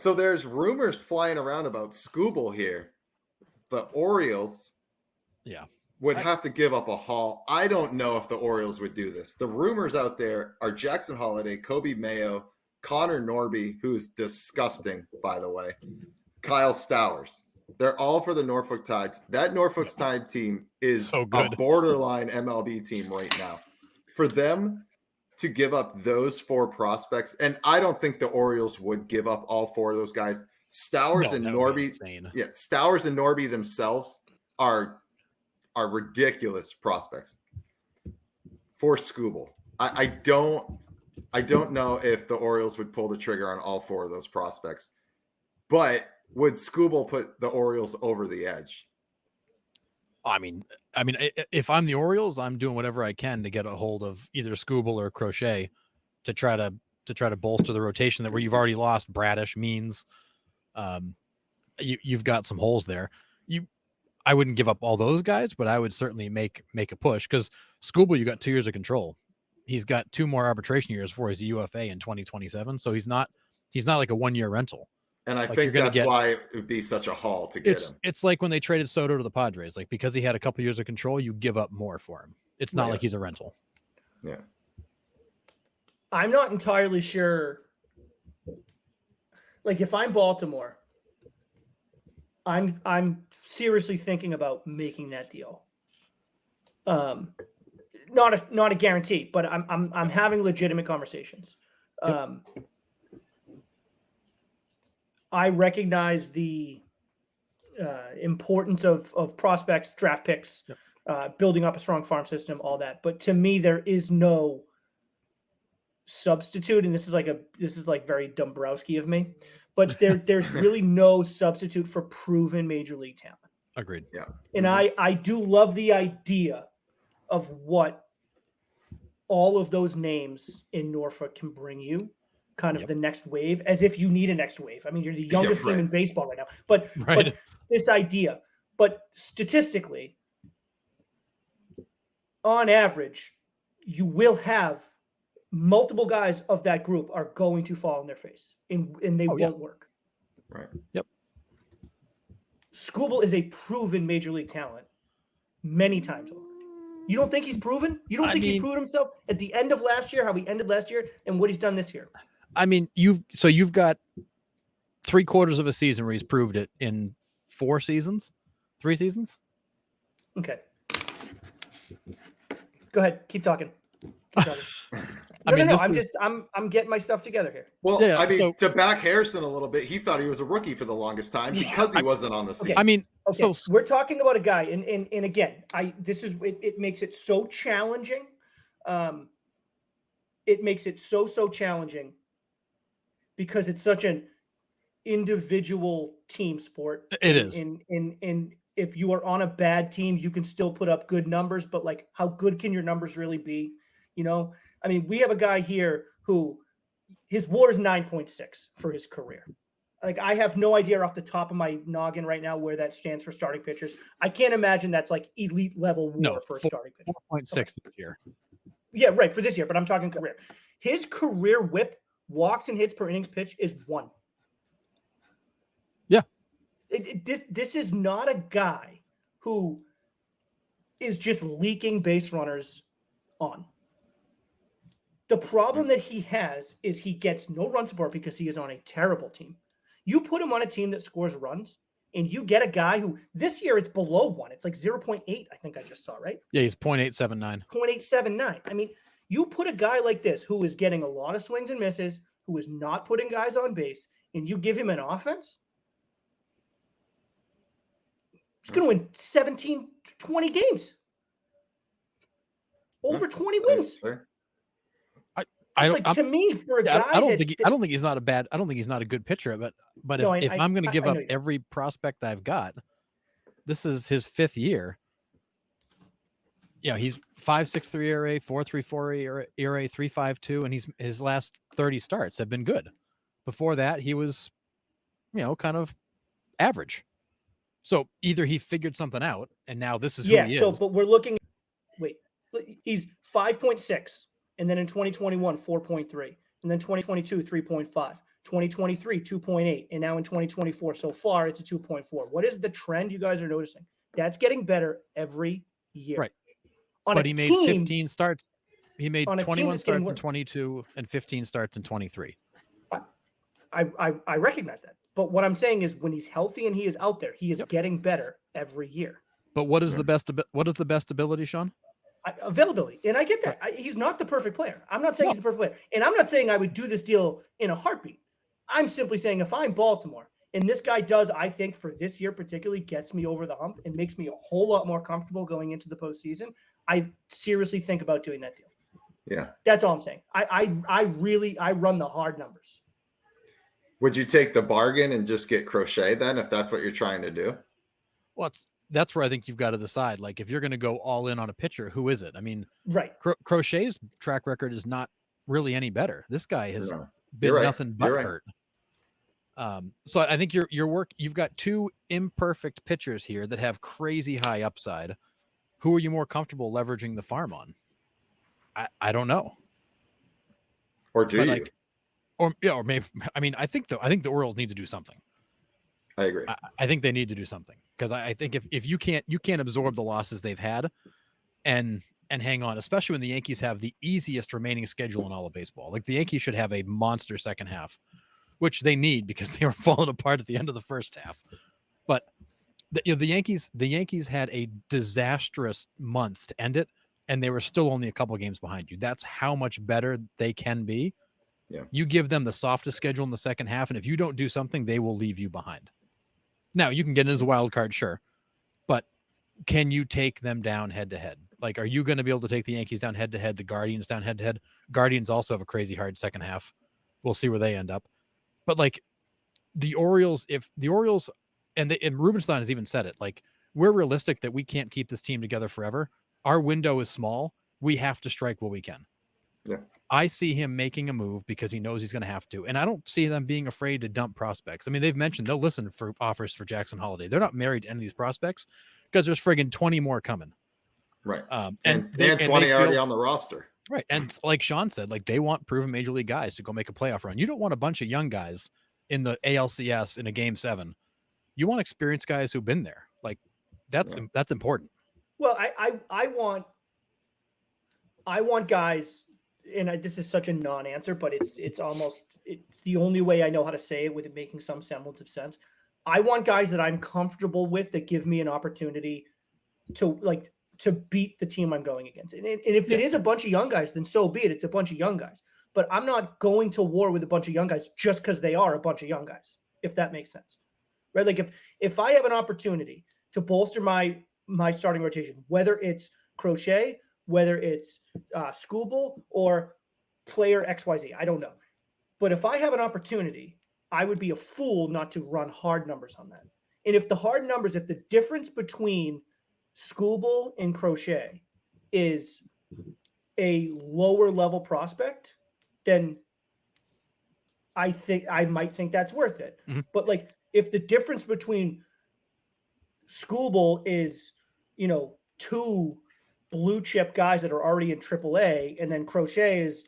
So there's rumors flying around about Scooble here. The Orioles Yeah. would have to give up a haul. I don't know if the Orioles would do this. The rumors out there are Jackson Holiday, Kobe Mayo, Connor Norby, who's disgusting, by the way, Kyle Stowers. They're all for the Norfolk Tides. That Norfolk Tide team is So a good. borderline MLB team right now. For them to give up those four prospects, and I don't think the Orioles would give up all four of those guys. Stowers No, and that would be Norby, insane. yeah, Stowers and Norby themselves are ridiculous prospects for Scooble. I don't know if the Orioles would pull the trigger on all four of those prospects, but would Scooble put the Orioles over the edge? I mean, if I'm the Orioles, I'm doing whatever I can to get a hold of either Scooble or Crochet to try to bolster the rotation that where you've already lost Bradish, Means. You've got some holes there. I wouldn't give up all those guys, but I would certainly make a push because Scooble, you got 2 years of control. He's got 2 more arbitration years before he's a UFA in 2027. So he's not like a 1-year rental. And I think that's why it would be such a haul to get him. It's like when they traded Soto to the Padres, like because he had a couple years of control, you give up more for him. It's not like he's a rental. Yeah. I'm not entirely sure. Like if I'm Baltimore, I'm seriously thinking about making that deal. Not a guarantee, but I'm having legitimate conversations. I recognize the importance of prospects, draft picks, building up a strong farm system, all that. But to me, there is no substitute, and this is like very Dombrowski of me. But there's really no substitute for proven major league talent. Agreed. Yeah. And I do love the idea of what all of those names in Norfolk can bring you, kind of the next wave, as if you need a next wave. I mean, you're the youngest team in baseball right now, but this idea, but statistically, on average, you will have multiple guys of that group are going to fall on their face and they won't work. Right. Yep. Scooble is a proven major league talent many times over. You don't think he's proven? You don't think he's proven himself at the end of last year, how he ended last year, and what he's done this year? I mean, you've got 3/4 of a season where he's proved it in 3 seasons. Okay. Go ahead. Keep talking. I'm getting my stuff together here. Well, yeah, I mean, to back Harrison a little bit, he thought he was a rookie for the longest time because he wasn't on the scene. I mean, so we're talking about a guy, and again, it makes it so challenging. It makes it so challenging because it's such an individual team sport. It is. And if you are on a bad team, you can still put up good numbers, but like, how good can your numbers really be? You know, I mean, we have a guy here who his WAR is 9.6 for his career. Like, I have no idea off the top of my noggin right now where that stands for starting pitchers. I can't imagine that's like elite level WAR for a starting pitcher. 4.6 this year. Yeah, right, for this year, but I'm talking career. His career whip, walks and hits per innings pitch, is 1. Yeah. This is not a guy who is just leaking base runners on. The problem that he has is he gets no run support because he is on a terrible team. You put him on a team that scores runs, and you get a guy who this year it's below 1. It's like 0.8, I think I just saw, right? Yeah, he's 0.879. 0.879. I mean, you put a guy like this who is getting a lot of swings and misses, who is not putting guys on base, and you give him an offense, he's going to win 17, 20 games. Over 20 wins. To me, for a guy, I don't think he's not a good pitcher, but if I'm going to give up every prospect I've got, this is his 5th year. Yeah, he's 5.63 ERA, 4.34 ERA, 3.52, and his last 30 starts have been good. Before that, he was, kind of average. So either he figured something out, and now this is who he is. So, but we're looking. Wait, he's 5.6. And then in 2021, 4.3. And then 2022, 3.5. 2023, 2.8. And now in 2024, so far, it's a 2.4. What is the trend you guys are noticing? That's getting better every year. Right. On but a he made team, 15 starts. He made on a team 21 that's getting starts in worse. 22 and 15 starts in 23. I recognize that. But what I'm saying is when he's healthy and he is out there, he is Yep. getting better every year. But what is the best ability, Sean? Availability. And I get that. He's not the perfect player. I'm not saying he's the perfect player. And I'm not saying I would do this deal in a heartbeat. I'm simply saying if I'm Baltimore and this guy does, I think for this year particularly, gets me over the hump and makes me a whole lot more comfortable going into the postseason, I seriously think about doing that deal. Yeah. That's all I'm saying. I run the hard numbers. Would you take the bargain and just get Crochet then, if that's what you're trying to do? Well, that's where I think you've got to decide. Like, if you're going to go all in on a pitcher, who is it? I mean, right. Crochet's track record is not really any better. This guy has been right. nothing but hurt. So I think you've got two imperfect pitchers here that have crazy high upside. Who are you more comfortable leveraging the farm on? I don't know. Or do you? Or maybe, I mean, I think the Orioles need to do something. I agree. I think they need to do something because I think if you can't absorb the losses they've had and hang on, especially when the Yankees have the easiest remaining schedule in all of baseball. Like the Yankees should have a monster second half, which they need because they were falling apart at the end of the first half. But the Yankees had a disastrous month to end it, and they were still only a couple of games behind you. That's how much better they can be. Yeah. You give them the softest schedule in the second half, and if you don't do something, they will leave you behind. Now, you can get in as a wild card, sure, but can you take them down head-to-head? Like, are you going to be able to take the Yankees down head-to-head, the Guardians down head-to-head? Guardians also have a crazy hard second half. We'll see where they end up. But, like, the Orioles, and Rubenstein has even said it, like, we're realistic that we can't keep this team together forever. Our window is small. We have to strike while we can. Yeah. I see him making a move because he knows he's going to have to. And I don't see them being afraid to dump prospects. I mean, they've mentioned they'll listen for offers for Jackson Holiday. They're not married to any of these prospects because there's friggin' 20 more coming. Right. And 20 already on the roster. Right. And like Sean said, like they want proven major league guys to go make a playoff run. You don't want a bunch of young guys in the ALCS in a game 7. You want experienced guys who've been there. Like that's important. Well, I want guys, and this is such a non-answer, but it's the only way I know how to say it with it making some semblance of sense. I want guys that I'm comfortable with that give me an opportunity to beat the team I'm going against. And if it is a bunch of young guys, then so be it. It's a bunch of young guys. But I'm not going to war with a bunch of young guys just because they are a bunch of young guys, if that makes sense. Right? Like if I have an opportunity to bolster my starting rotation, whether it's Crochet, whether it's Skubal or player XYZ, I don't know. But if I have an opportunity, I would be a fool not to run hard numbers on that. And if the difference between Skubal and Crochet is a lower level prospect, then I might think that's worth it. Mm-hmm. But like if the difference between Skubal is, 2 blue chip guys that are already in AAA, and then Crochet is,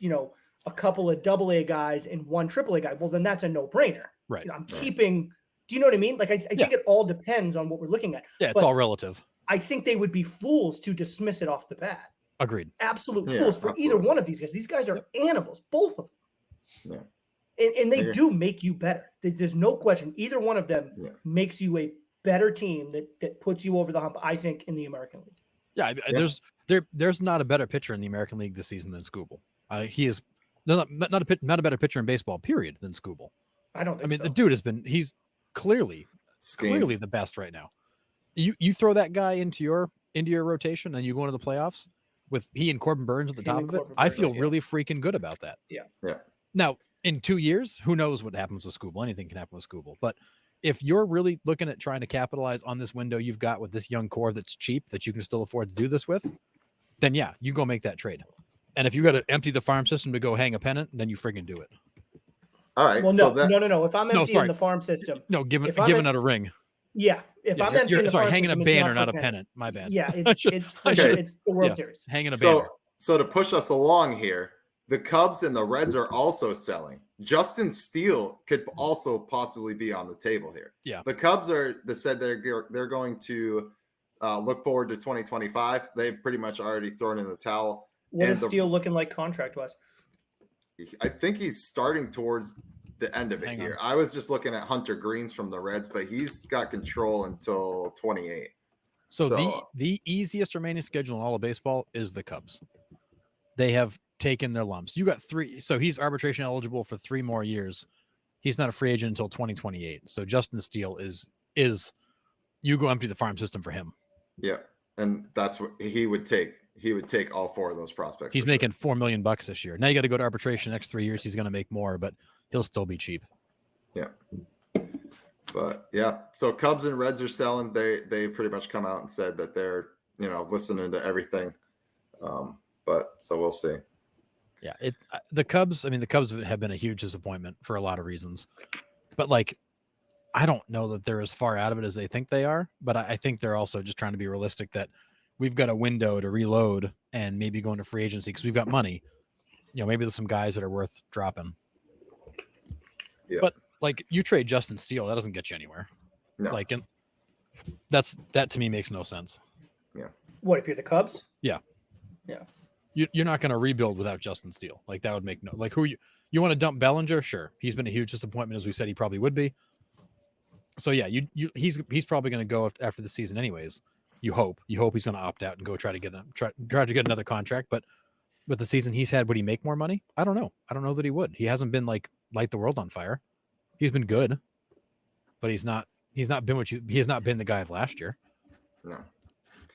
a couple of AA guys and 1 AAA guy, well, then that's a no-brainer. Right. I'm keeping. Do you know what I mean? Like I think it all depends on what we're looking at. Yeah, it's all relative. I think they would be fools to dismiss it off the bat. Agreed. Absolute fools for either one of these guys. These guys are animals, both of them. Yeah. And they do make you better. There's no question. Either one of them makes you a better team that puts you over the hump, I think, in the American League. Yeah, there's not a better pitcher in the American League this season than Skubal. He is not a better pitcher in baseball, period, than Skubal. I don't think so. The dude he's clearly the best right now. You throw that guy into your rotation and you go into the playoffs with he and Corbin Burns at the top of it. I feel really freaking good about that. Yeah. Now, in 2 years, who knows what happens with Skubal? Anything can happen with Skubal. But if you're really looking at trying to capitalize on this window you've got with this young core that's cheap that you can still afford to do this with, then you go make that trade. And if you got to empty the farm system to go hang a pennant, then you friggin' do it. All right. Well, no. If I'm emptying the farm system, giving out a ring. Yeah. If I'm emptying the farm hanging system, a banner, not a pennant. My bad. Yeah, it's the World Series. Hanging a banner. So to push us along here, the Cubs and the Reds are also selling. Justin Steele could also possibly be on the table here. Yeah. The Cubs said they're going to look forward to 2025. They've pretty much already thrown in the towel. What is Steele looking like contract-wise? I think he's starting towards the end of it here. I was just looking at Hunter Greens from the Reds, but he's got control until 28. So the easiest remaining schedule in all of baseball is the Cubs. They have taken their lumps. You got 3. So he's arbitration eligible for 3 more years. He's not a free agent until 2028. So Justin Steele is you go empty the farm system for him. Yeah. And that's what he would take. He would take all 4 of those prospects. He's making $4 million this year. Now you got to go to arbitration next 3 years. He's going to make more, but he'll still be cheap. Yeah. But yeah, so Cubs and Reds are selling. They pretty much come out and said that they're, listening to everything. But so we'll see. Yeah, the Cubs have been a huge disappointment for a lot of reasons. But I don't know that they're as far out of it as they think they are, but I think they're also just trying to be realistic that we've got a window to reload and maybe go into free agency because we've got money. Maybe there's some guys that are worth dropping. Yeah. But you trade Justin Steele, that doesn't get you anywhere. No. That to me makes no sense. Yeah. What if you're the Cubs? Yeah. Yeah. You're not going to rebuild without Justin Steele. That would make no. Who you want to dump Bellinger? Sure, he's been a huge disappointment, as we said he probably would be. So yeah, he's probably going to go after the season anyways. You hope he's going to opt out and go try to get another contract. But with the season he's had, would he make more money? I don't know. I don't know that he would. He hasn't been light the world on fire. He's been good, but he's not been he has not been the guy of last year. No.